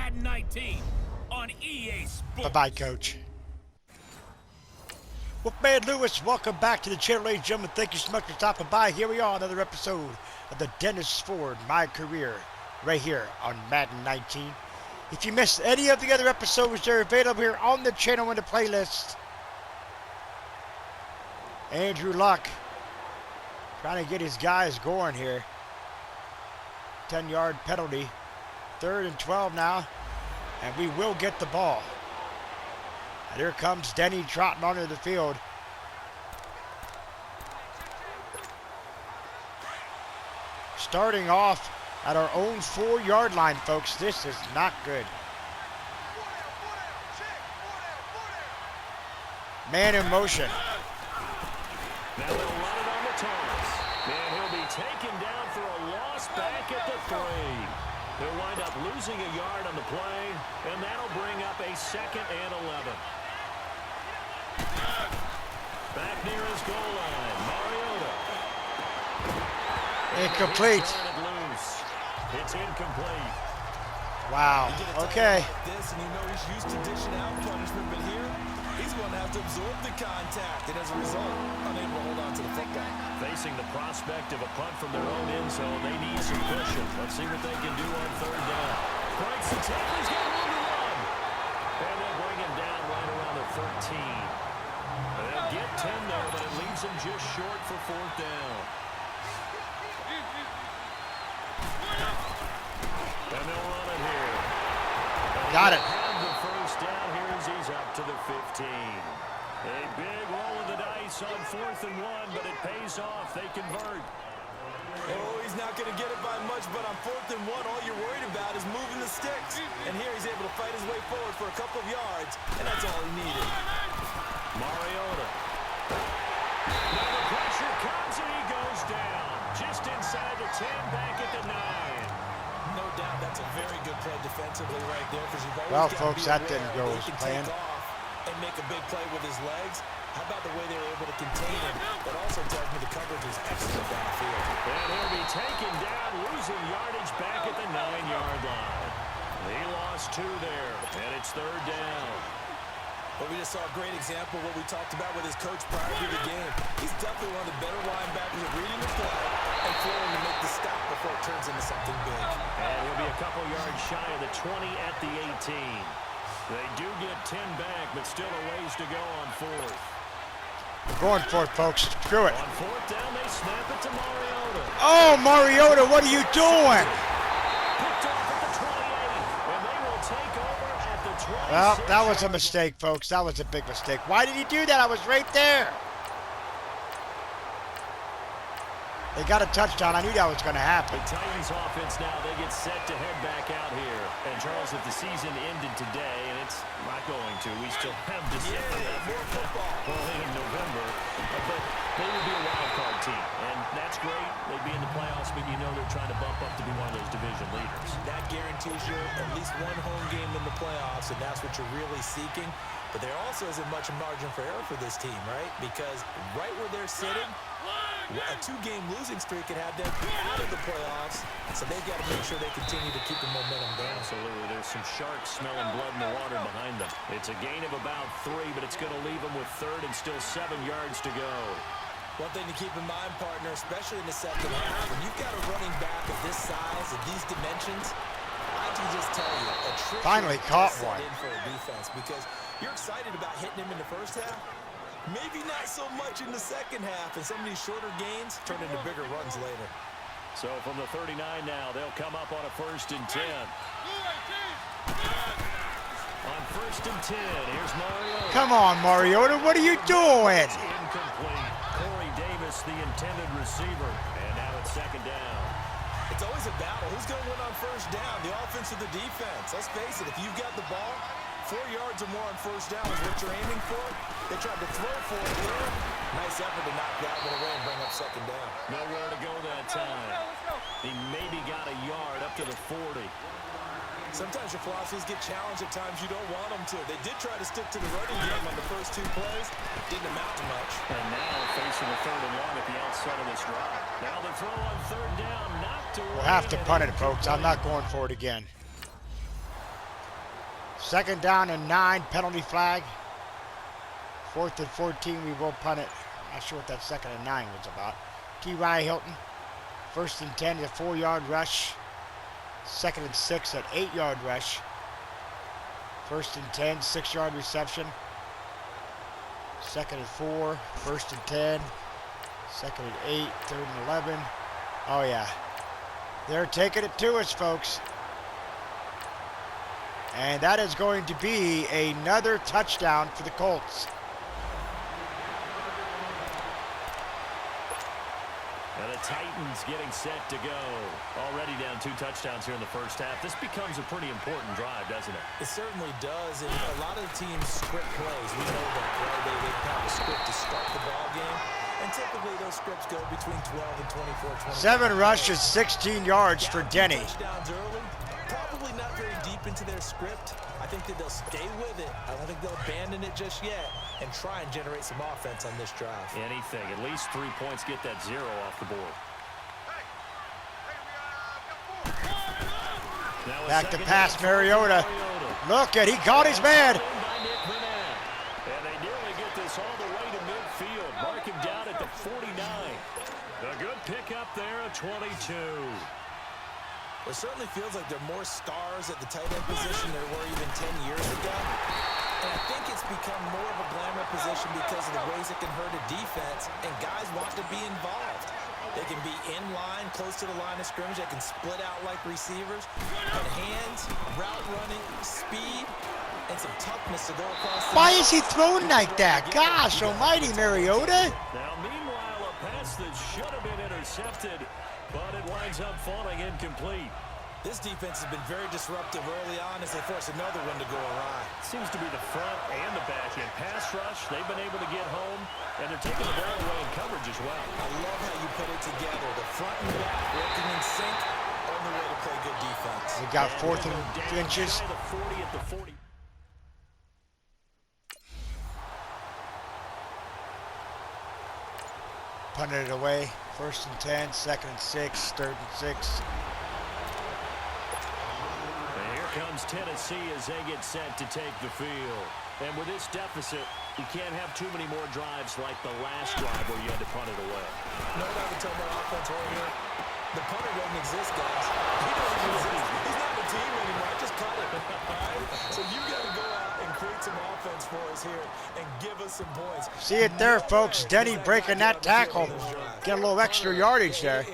Madden 19 on EA Sports. Bye-bye, Coach. Wolfman Lewis, welcome back to the channel, ladies and gentlemen. Thank you so much for stopping by. Here we are, another episode of the Dennis Ford My Career, right here on Madden 19. If you missed any of the other episodes, they're available here on the channel in the playlist. Andrew Luck trying to get his guys going here. 10-yard penalty. 3rd and 12 now, and we will get the ball. And here comes Denny trotting onto the field. Starting off at our own 4-yard line, folks. This is not good. Man in motion. Now they'll run it on the toss. And he'll be taken down for a loss back at the 3. He'll wind up losing a yard on the play, and that'll bring up a 2nd and 11. Back near his goal line, Mariota. Incomplete. It's incomplete. Wow. Okay. This, and you know he's used to dishing out punishment, but here he's going to have to absorb the contact, and as a result, unable to hold on to the football. Facing the prospect of a punt from their own end zone, they need some cushion. Let's see what they can do on 3rd down. Breaks the tackle, he's got room to run. And they'll bring him down right around the 13. They'll get 10 there, but it leaves him just short for 4th down. And they'll run it here. Got it. And the 1st down here as he's up to the 15. A big roll of the dice on 4th and 1, but it pays off. They convert. Oh, he's not going to get it by much, but on 4th and 1, all you're worried about is moving the sticks. And here he's able to fight his way forward for a couple of yards, and that's all he needed. Mariota. Now the pressure comes, and he goes down. Just inside the 10, back at the 9. No doubt that's a very good play defensively right there, because you've always Well, got folks, to be that aware didn't go that as he can planned. take off and make a big play with his legs. How about the way they were able to contain him? That also tells me the coverage is excellent downfield. And he'll be taken down, losing yardage back at the 9-yard line. He lost 2 there, and it's 3rd down. But we just saw a great example of what we talked about with his coach prior to the game. He's definitely one of the better linebackers at reading the play and flowing to make the stop before it turns into something big. And he'll be a couple yards shy of the 20 at the 18. They do get 10 back, but still a ways to go on 4th. We're going for it, folks. Screw it. On 4th down, they snap it to Mariota. Oh, Mariota, what are you doing? Picked off at the 28, and they will take over at the 26. Well, that was a mistake, folks. That was a big mistake. Why did he do that? I was right there. They got a touchdown. I knew that was going to happen. The Titans offense now, they get set to head back out here. And Charles, if the season ended today, and it's not going to, we still have December early in November, but they would be a wild card team. And that's great. They'd be in the playoffs, but you know they're trying to bump up to be one of those division leaders. That guarantees you at least one home game in the playoffs, and that's what you're really seeking. But there also isn't much margin for error for this team, right? Because right where they're sitting, a 2-game losing streak could have them out of the playoffs, so they've got to make sure they continue to keep the momentum down. Absolutely. There's some sharks smelling blood in the water behind them. It's a gain of about 3, but it's going to leave them with 3rd and still 7 yards to go. One thing to keep in mind, partner, especially in the second half, when you've got a running back of this size and these dimensions, I can just tell you, a trick Finally caught set one. in for a defense, because you're excited about hitting him in the first half. Maybe not so much in the second half, and some of these shorter gains turn into bigger runs later. So from the 39 now, they'll come up on a 1st and 10. On 1st and 10, here's Mariota. Come on, Mariota. What are you doing? It's incomplete. Corey Davis, the intended receiver. And now it's 2nd down. It's always a battle. Who's going to win on 1st down, the offense or the defense? Let's face it, if you've got the ball, 4 yards or more on 1st down is what you're aiming for. They tried to throw for it there. Nice effort to knock that one away and bring up 2nd down. Nowhere to go that time. He maybe got a yard up to the 40. Sometimes your philosophies get challenged at times you don't want them to. They did try to stick to the running game on the first 2 plays. Didn't amount to much. And now facing a 3rd and 1 at the outside of this drive. Now the throw on 3rd down, not to We'll have to punt it, folks. I'm not going for it again. 2nd down and 9, penalty flag. 4th and 14, we will punt it. Not sure what that 2nd and 9 was about. T.Y. Hilton. 1st and 10 is a 4-yard rush. 2nd and 6 at 8-yard rush. 1st and 10, 6-yard reception. 2nd and 4, 1st and 10. 2nd and 8, 3rd and 11. Oh yeah, they're taking it to us, folks. And that is going to be another touchdown for the Colts. And the Titans getting set to go. Already down 2 touchdowns here in the first half. This becomes a pretty important drive, doesn't it? It certainly does, and a lot of the teams script plays. We know that, right? They have a script to start the ball game, and typically those scripts go between 12 and 24. 7 rushes, 16 yards for Denny. Touchdowns early, probably not very deep into their script. I think that they'll stay with it. I don't think they'll abandon it just yet and try and generate some offense on this drive. Anything, at least 3 points, get that 0 off the board. Back to pass, Mariota. Look at, he caught his man. And they nearly get this all the way to midfield. Mark him down at the 49. A good pickup there at 22. It certainly feels like there are more stars at the tight end position than there were even 10 years ago. And I think it's become more of a glamour position because of the ways it can hurt a defense, and guys want to be involved. They can be in line, close to the line of scrimmage. They can split out like receivers. And hands, route running, speed, and some toughness to go across the Why is he throwing like that? Gosh almighty, Mariota. Now, meanwhile, a pass that should have been intercepted, but it winds up falling incomplete. This defense has been very disruptive early on as they force another one to go awry. Seems to be the front and the back end. Pass rush, they've been able to get home, and they're taking the ball away in coverage as well. I love how you put it together. The front and back working in sync, only way to play good defense. We got 4th and inches. The 40 at the 40. Punted it away. 1st and 10, 2nd and 6, 3rd and 6. Comes Tennessee as they get set to take the field. And with this deficit, you can't have too many more drives like the last drive where you had to punt it away. No doubt to tell my offense right here. The punter doesn't exist, guys. He doesn't exist. He's not a team anymore. Just cut it. All right? So you got to go out and create some offense for us here and give us some points. See it there, folks. Denny breaking that tackle. Get a little extra yardage there.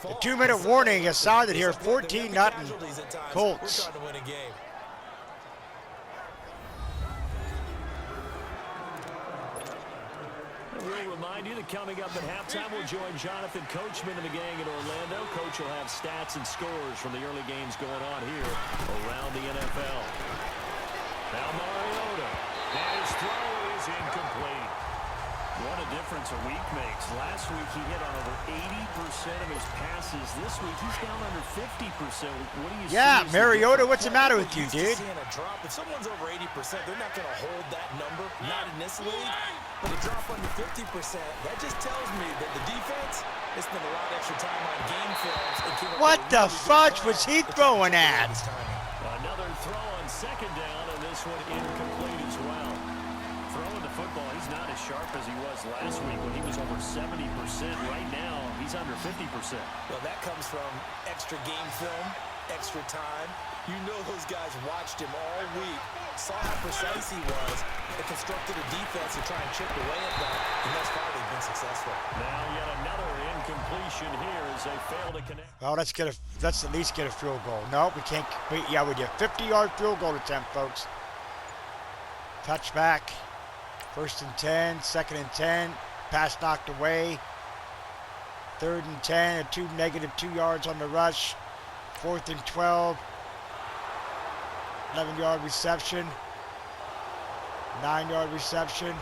The 2-minute warning is sounded here. 14-0 Colts. We'll remind you that coming up at halftime, we'll join Jonathan Coachman and the gang in Orlando. Coach will have stats and scores from the early games going on here around the NFL. Now Mariota, and his throw is incomplete. What a difference a week makes. Last week he hit on over 80% of his passes. This week he's down under 50%. What do you see? Yeah, Mariota, what's the matter with you, dude? Seeing a drop. If someone's over 80%, they're not going to hold that number. Not in this league. But a drop under 50%, that just tells me that the defense has spent a lot of extra time on game films. What the fudge was he throwing at? Another throw on 2nd down, and this one incomplete as well. Throwing the football, he's not as sharp as he was last week when he was over 70%. Right now, he's under 50%. Well, that comes from extra game film, extra time. You know those guys watched him all week, saw how precise he was, and constructed a defense to try and chip away at that, and thus far they've been successful. Now yet another incompletion here as they fail to connect. Well, let's at least get a field goal. No, we can't. Yeah, we do. 50-yard field goal attempt, folks. Touchback. 1st and 10, 2nd and 10. Pass knocked away. 3rd and 10, -2 yards on the rush. 4th and 12. 11-yard reception. 9-yard reception.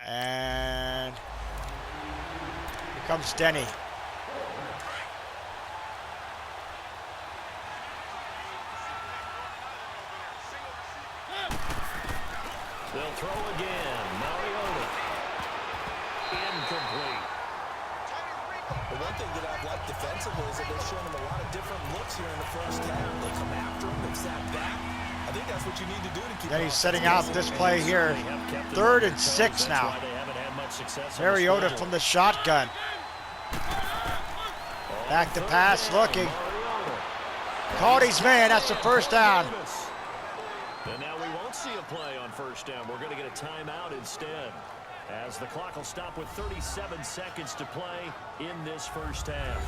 And here comes Denny. They'll throw again. Mariota. Incomplete. The one thing that I've liked defensively is that they've shown him a lot of different looks here in the first half. They come after him, they've sat back. I think think that's what you need to do to keep. Then he's setting out this play here. 3rd and 6 now. Mariota from the shotgun. Back to pass, looking. Caught his man, that's the first down. And now we won't see a play on first down. We're going to get a timeout instead, as the clock will stop with 37 seconds to play in this first half.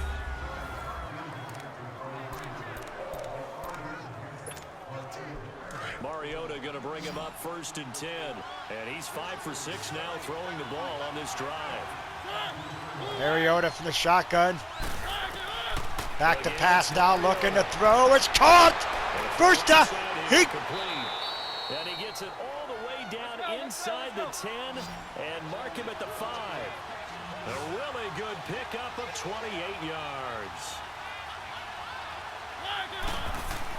Mariota going to bring him up 1st and 10. And he's 5 for 6 now throwing the ball on this drive. Mariota from the shotgun. Back to pass now, looking to throw. It's caught! First down. And he gets it all the way down inside the 10 and mark him at the 5. A really good pickup of 28 yards.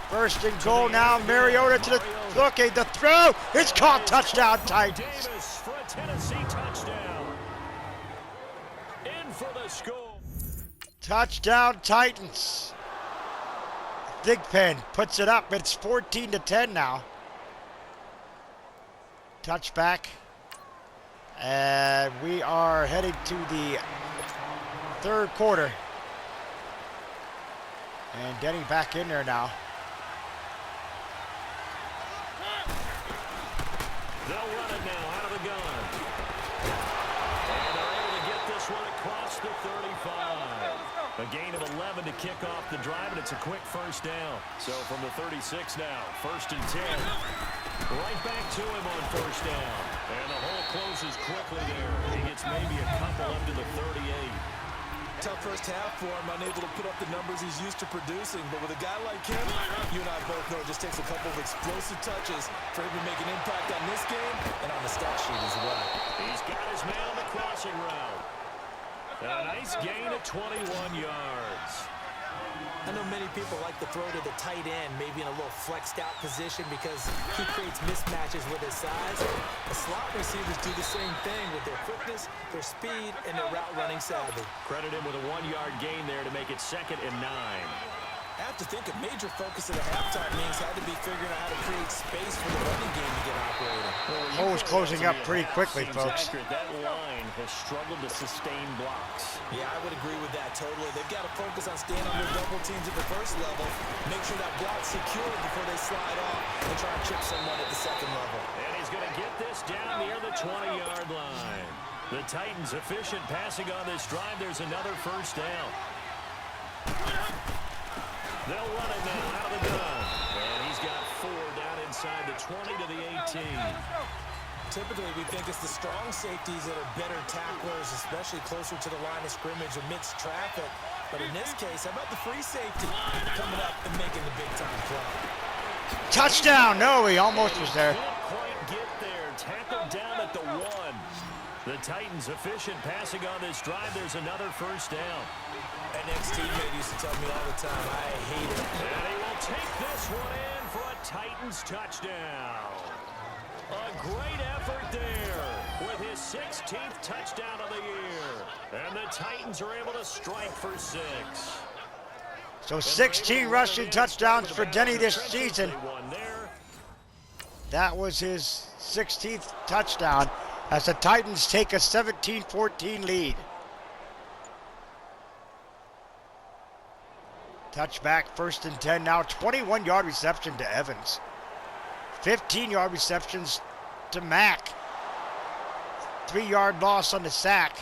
1st and goal now. Mariota to the looking the throw. It's caught. Touchdown Titans. Davis for a Tennessee touchdown. In for the score. Touchdown Titans. Thigpen puts it up. It's 14-10 now. Touchback. And we are heading to the 3rd quarter. And Denny back in there now. They'll run it now out of the gun. And they're able to get this one across the 35. A gain of 11 to kick off the drive, and it's a quick first down. So from the 36 now, 1st and 10. Right back to him on first down. And the hole closes quickly there. He gets maybe a couple up to the 38. Tough first half for him, unable to put up the numbers he's used to producing. But with a guy like him, you and I both know it just takes a couple of explosive touches for him to make an impact on this game and on the stat sheet as well. He's got his man on the crossing route. A nice gain of 21 yards. I know many people like to throw to the tight end, maybe in a little flexed out position because he creates mismatches with his size. The slot receivers do the same thing with their quickness, their speed, and their route running savvy. Credit him with a 1-yard gain there to make it 2nd and 9. I have to think a major focus of the halftime means had to be figuring out how to create space for the running game to get operating. Hole's closing up pretty quickly, folks. That line has struggled to sustain blocks. Yeah, I would agree with that totally. They've got to focus on staying on their double teams at the first level, make sure that block's secured before they slide off and try and chip someone at the 2nd level. And he's going to get this down near the 20-yard line. The Titans efficient passing on this drive. There's another first down. They'll run it now out of the gun. And he's got 4 down inside the 20 to the 18. Typically, we think it's the strong safeties that are better tacklers, especially closer to the line of scrimmage amidst traffic. But in this case, how about the free safety coming up and making the big-time play? Touchdown. No, he almost was there. Didn't quite get there. Tackled down at the 1. The Titans efficient passing on this drive. There's another first down. An ex-teammate used to tell me all the time, I hate it. And he will take this one in for a Titans touchdown. A great effort there with his 16th touchdown of the year. And the Titans are able to strike for 6. So 16 rushing touchdowns for Denny this season. That was his 16th touchdown as the Titans take a 17-14 lead. Touchback, 1st and 10 now. 21-yard reception to Evans. 15-yard receptions to Mack. 3-yard loss on the sack.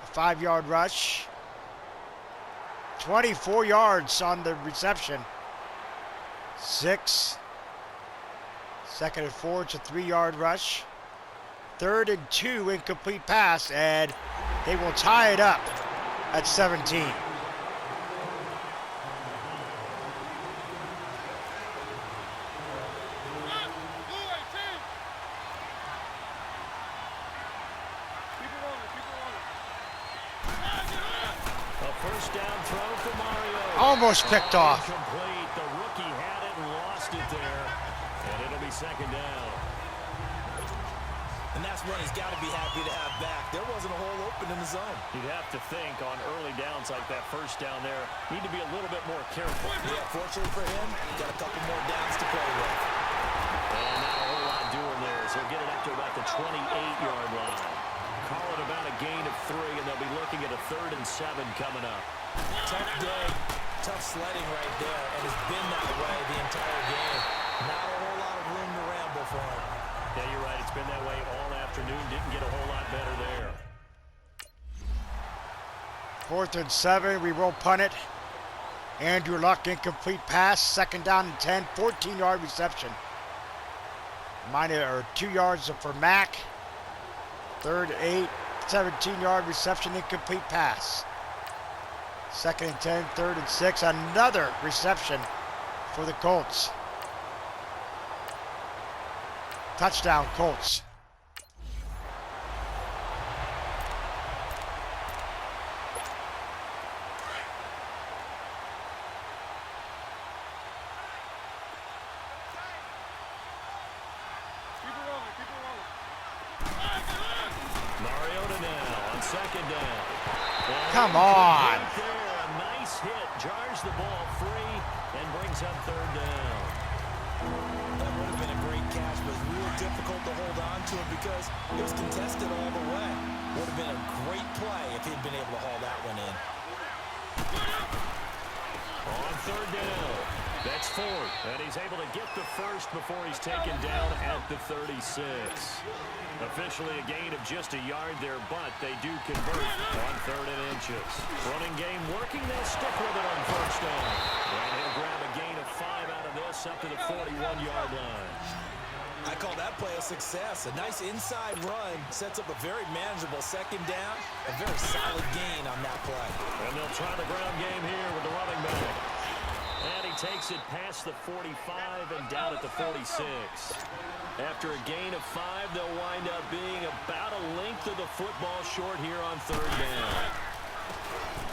A 5-yard rush. 24 yards on the reception. 6. 2nd and 4, it's a 3-yard rush. 3rd and 2, incomplete pass, and they will tie it up at 17. Almost picked off. Incomplete. The rookie had it and lost it there. And it'll be 2nd down. And that's one he's got to be happy to have back. There wasn't a hole open in the zone. You'd have to think on early downs like that first down there, need to be a little bit more careful. Yeah, fortunately for him, got a couple more downs to play with. gain of 3, and they'll be looking at a 3rd and 7 coming up. Tough day, tough sledding right there, and it's been that way the entire game. Not a whole lot of room to ramble for him. Yeah, you're right. It's been that way all afternoon. Didn't get a whole lot better there. 4th and 7. We will punt it. Andrew Luck, incomplete pass. 2nd down and 10. 14-yard reception. 2 yards for Mack. 3rd, 8. 17-yard reception, incomplete pass. 2nd and 10. 3rd and 6. Another reception for the Colts. Touchdown, Colts. Mariota now on 2nd down. Come on. There, a nice hit. Jars the ball free and brings up 3rd down. That would have been a great catch, but it was real difficult to hold on to it because it was contested all the way. Would have been a great play if he'd been able to haul that one in. On 3rd down, that's Ford, and he's able to get the 1st before he's taken down at the 36. Officially a gain of just a yard there, but they do convert on 3rd and inches. Running game working, they'll stick with it on 1st down. And he'll grab a gain of 5 out of this up to the 41-yard line. I call that play a success. A nice inside run sets up a very manageable 2nd down. A very solid gain on that play. And they'll try the ground game here with the running back. And he takes it past the 45 and down at the 46. After a gain of 5, they'll wind up being about a length of the football short here on 3rd down.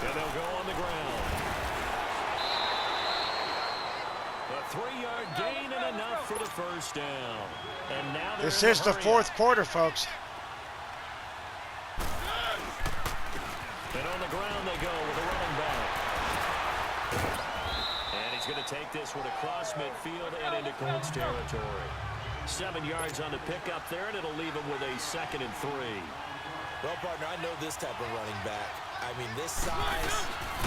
And they'll go on the ground. A 3-yard gain and enough for the 1st down. And now This is the 4th quarter, folks. And on the ground they go with a running back. And he's going to take this one across midfield and into Colts territory. 7 yards on the pickup there, and it'll leave him with a 2nd and 3. Well, partner, I know this type of running back. I mean, this size,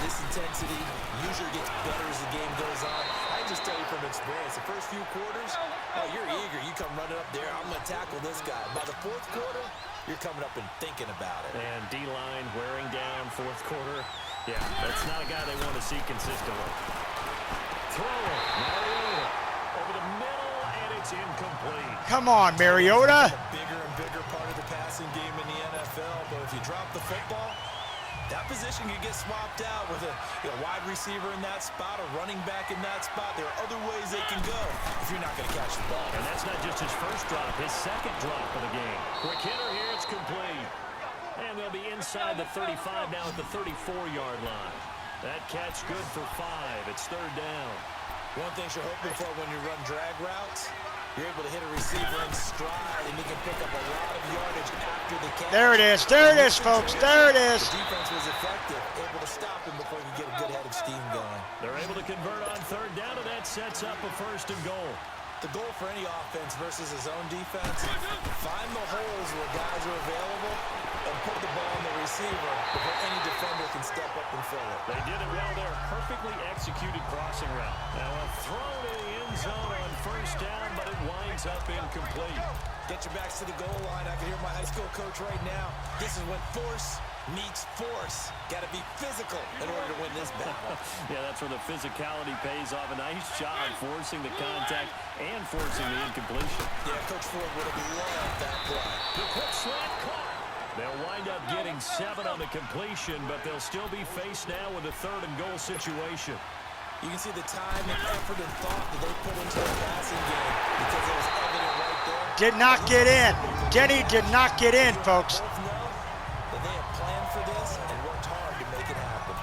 this intensity usually gets better as the game goes on. I just tell you from experience, the first few quarters, oh, you're eager. You come running up there, I'm going to tackle this guy. By the 4th quarter, you're coming up and thinking about it. And D-line wearing down 4th quarter. Yeah, that's not a guy they want to see consistently. Throw it, Mariota, over the middle, and it's incomplete. Come on, Mariota. A bigger and bigger part of the passing game in the NFL, but if you drop the football, that position can get swapped out with a wide receiver in that spot, a running back in that spot. There are other ways they can go if you're not going to catch the ball. And that's not just his 1st drop, his 2nd drop of the game. Quick hitter here, it's complete. And they'll be inside the 35 now at the 34-yard line. That catch good for 5. It's 3rd down. One thing you're hoping for when you run drag routes, you're able to hit a receiver in stride, and you can pick up a lot of yardage after the catch. There it is. There it is, folks. There it is. The defense was effective, able to stop him before he could get a good head of steam going. They're able to convert on 3rd down, and that sets up a 1st and goal. The goal for any offense versus his own defense, find the holes where guys are available and put the ball on the receiver before any defender can step up and fill it. They did it well there. Perfectly executed crossing route. Now a throw to the end zone on 1st down, but it winds up incomplete. Get your backs to the goal line. I can hear my high school coach right now. This is when force meets force. Got to be physical in order to win this battle. Yeah, that's where the physicality pays off. A nice job forcing the contact and forcing the incompletion. Yeah, Coach Ford would have loved that play. The quick slant caught. They'll wind up getting 7 on the completion, but they'll still be faced now with a 3rd and goal situation. You can see the time and effort and thought that they put into the passing game because it was evident right there. Did not get in. Denny did not get in, folks. Both know that they have planned for this and worked hard to make it happen.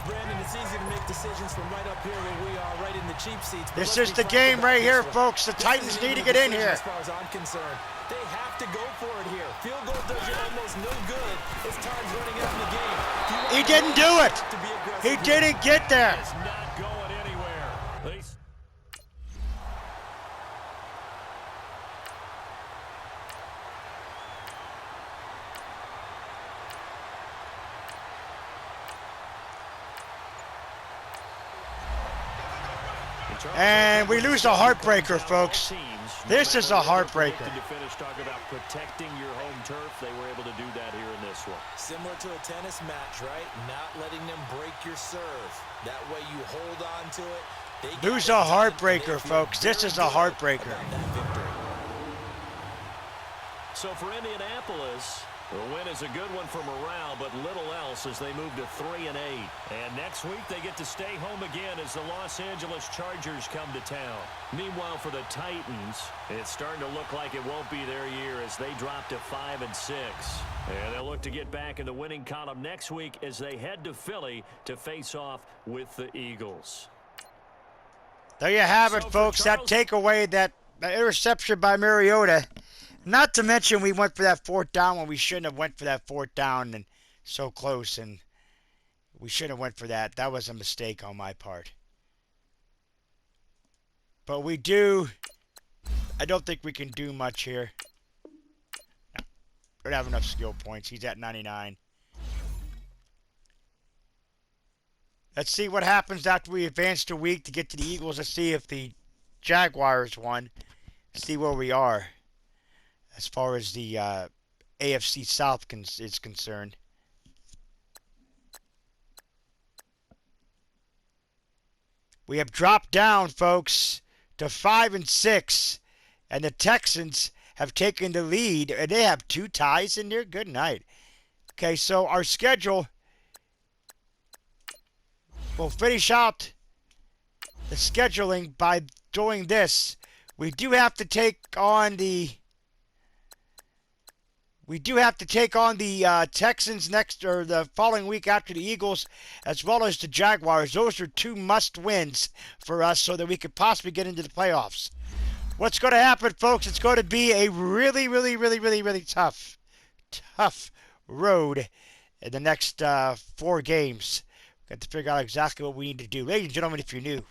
Brandon, it's easy to make decisions from right up here where we are, right in the cheap seats. This is the game right here, folks. The Titans need to get in here. As far as I'm concerned, they have to go for it here. Field goal does you almost no good. It's time's running out in the game. He didn't do it. He didn't get there. It's not going anywhere. And we lose a heartbreaker, folks. This is a heartbreaker. To finish, talk about protecting your home turf. They were able to do that here in this one. Similar to a tennis match, right? Not letting them break your serve. That way you hold on to it. Lose a heartbreaker, folks. This is a heartbreaker. So for Indianapolis, the win is a good one for morale, but little else as they move to 3-8. And next week they get to stay home again as the Los Angeles Chargers come to town. Meanwhile, for the Titans, it's starting to look like it won't be their year as they drop to 5-6. And they'll look to get back in the winning column next week as they head to Philly to face off with the Eagles. There you have it, folks. That takeaway, that interception by Mariota. Not to mention we went for that fourth down when we shouldn't have went for that fourth down, and so close, and we shouldn't have went for that. That was a mistake on my part. But we do. I don't think we can do much here. No, we don't have enough skill points. He's at 99. Let's see what happens after we advance a week to get to the Eagles. Let's see if the Jaguars won. See where we are as far as the AFC South is concerned. We have dropped down, folks, to 5-6, and the Texans have taken the lead, and they have 2 ties in there. Good night. Okay, so our schedule will finish out the scheduling by doing this. We do have to take on the Texans next, or the following week after the Eagles, as well as the Jaguars. Those are 2 must-wins for us so that we could possibly get into the playoffs. What's going to happen, folks? It's going to be a really, really, really, really, really tough road in the next 4 games. Got to figure out exactly what we need to do. Ladies and gentlemen, if you're new,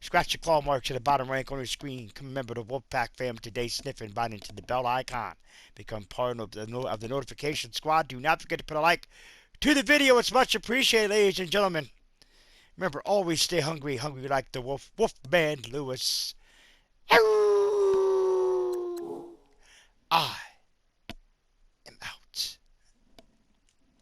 scratch your claw marks at the bottom right corner of the screen. Become a member of the Wolfpack family today. Sniff and bind into the bell icon. Become part of the notification squad. Do not forget to put a like to the video. It's much appreciated, ladies and gentlemen. Remember, always stay hungry. Hungry like the wolf. Wolfman Lewis. I